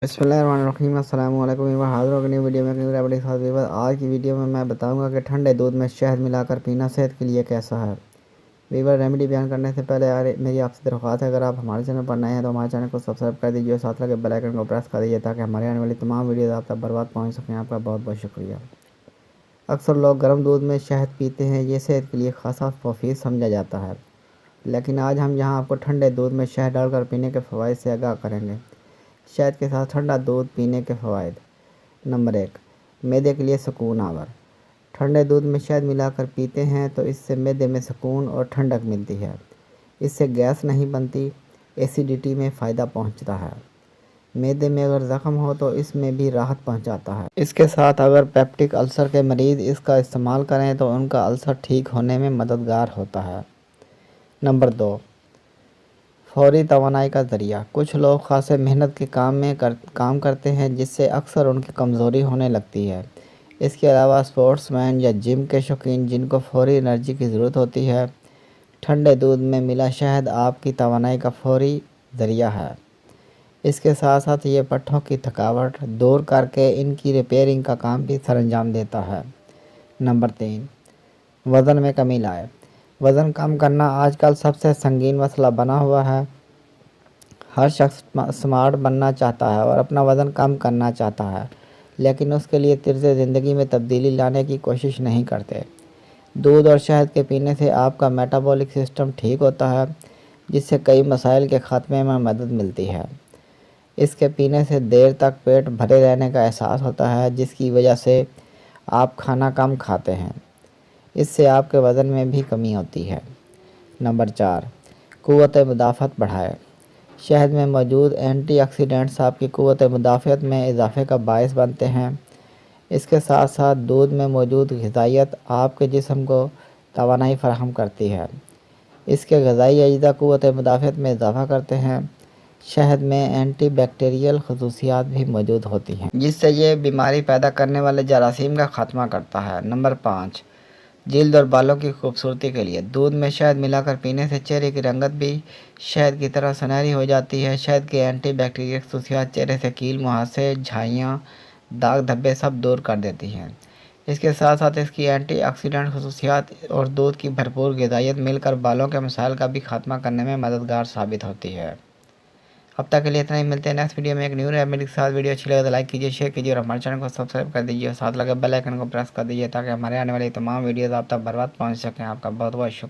बिस्मिल्लाहिर्रहमानिर्रहीम अस्सलाम वालेकुम। मैं हाज़िर हो गई नई वीडियो में अपने साथ वीवर। आज की वीडियो में मैं बताऊंगा कि ठंडे दूध में शहद मिलाकर पीना सेहत के लिए कैसा है। वीवर रेमेडी बयान करने से पहले यार मेरी आपसे दरख्वास्त है, अगर आप हमारे चैनल पर नए हैं तो हमारे चैनल को सब्सक्राइब कर दीजिए और साथ लगे बेल आइकन को प्रेस कर दीजिए ताकि हमारे आने वाली तमाम वीडियोज़ आप तक बर्बाद पहुँच सकें। आपका बहुत बहुत शुक्रिया। अक्सर लोग गर्म दूध में शहद पीते हैं, ये सेहत के लिए खासा मुफीद समझा जाता है, लेकिन आज हम यहाँ आपको ठंडे दूध में शहद डालकर पीने के फ़वाइद से आगाह करेंगे। शहद के साथ ठंडा दूध पीने के फ़वाइद। नंबर 1, मैदे के लिए सुकून आवर। ठंडे दूध में शहद मिलाकर पीते हैं तो इससे मैदे में सुकून और ठंडक मिलती है। इससे गैस नहीं बनती, एसिडिटी में फ़ायदा पहुंचता है। मैदे में अगर ज़ख्म हो तो इसमें भी राहत पहुंचाता है। इसके साथ अगर पेप्टिक अल्सर के मरीज़ इसका इस्तेमाल करें तो उनका अल्सर ठीक होने में मददगार होता है। नंबर 2, फौरी तवानाई का ज़रिया। कुछ लोग ख़ासे मेहनत के काम करते हैं जिससे अक्सर उनकी कमज़ोरी होने लगती है। इसके अलावा स्पोर्ट्समैन या जिम के शौकीन जिनको फौरी एनर्जी की ज़रूरत होती है, ठंडे दूध में मिला शहद आपकी तवानाई का फौरी ज़रिया है। इसके साथ साथ ये पट्ठों की थकावट दूर करके इनकी रिपेयरिंग का काम भी सरअंजाम देता है। नंबर 3, वज़न में कमी लाए। वज़न कम करना आजकल सबसे संगीन मसला बना हुआ है। हर शख्स स्मार्ट बनना चाहता है और अपना वज़न कम करना चाहता है, लेकिन उसके लिए तर्ज़ ज़िंदगी में तब्दीली लाने की कोशिश नहीं करते। दूध और शहद के पीने से आपका मेटाबॉलिक सिस्टम ठीक होता है, जिससे कई मसाइल के ख़ात्मे में मदद मिलती है। इसके पीने से देर तक पेट भरे रहने का एहसास होता है, जिसकी वजह से आप खाना कम खाते हैं। इससे आपके वज़न में भी कमी होती है। नंबर 4, क़ुव्वत मुदाफ़अत बढ़ाए। शहद में मौजूद एंटीऑक्सीडेंट्स आपकी क़ुव्वत मुदाफ़अत में इजाफ़े का बायस बनते हैं। इसके साथ साथ दूध में मौजूद ग़िज़ाइयत आपके जिस्म को तवानाई फ़राहम करती है। इसके ग़िज़ाई अज्जा क़ुव्वत मुदाफ़अत में इजाफ़ा करते हैं। शहद में एंटीबैक्टीरियल ख़ुसूसियात भी मौजूद होती हैं, जिससे ये बीमारी पैदा करने वाले जरासीम का ख़ात्मा करता है। नंबर 5, जिल्द और बालों की खूबसूरती के लिए। दूध में शहद मिलाकर पीने से चेहरे की रंगत भी शहद की तरह सुनहरी हो जाती है। शहद के एंटीबैक्टीरियल खसूसियात चेहरे से कील, मुहासे, झाइयाँ, दाग धब्बे सब दूर कर देती हैं। इसके साथ साथ इसकी एंटीऑक्सीडेंट खसूसियात और दूध की भरपूर ग़िज़ाइयत मिलकर बालों के मसाइल का भी खात्मा करने में मददगार साबित होती है। अब तक के लिए इतना ही। मिलते हैं नेक्स्ट वीडियो में एक न्यू रेमेडी के साथ। वीडियो अच्छी लगे तो लाइक कीजिए, शेयर कीजिए और हमारे चैनल को सब्सक्राइब कर दीजिए और साथ लगे बेल आइकन को प्रेस कर दीजिए ताकि हमारे आने वाली तमाम वीडियोज़ आप तक बर्बाद पहुँच सकें। आपका बहुत बहुत शुक्रिया।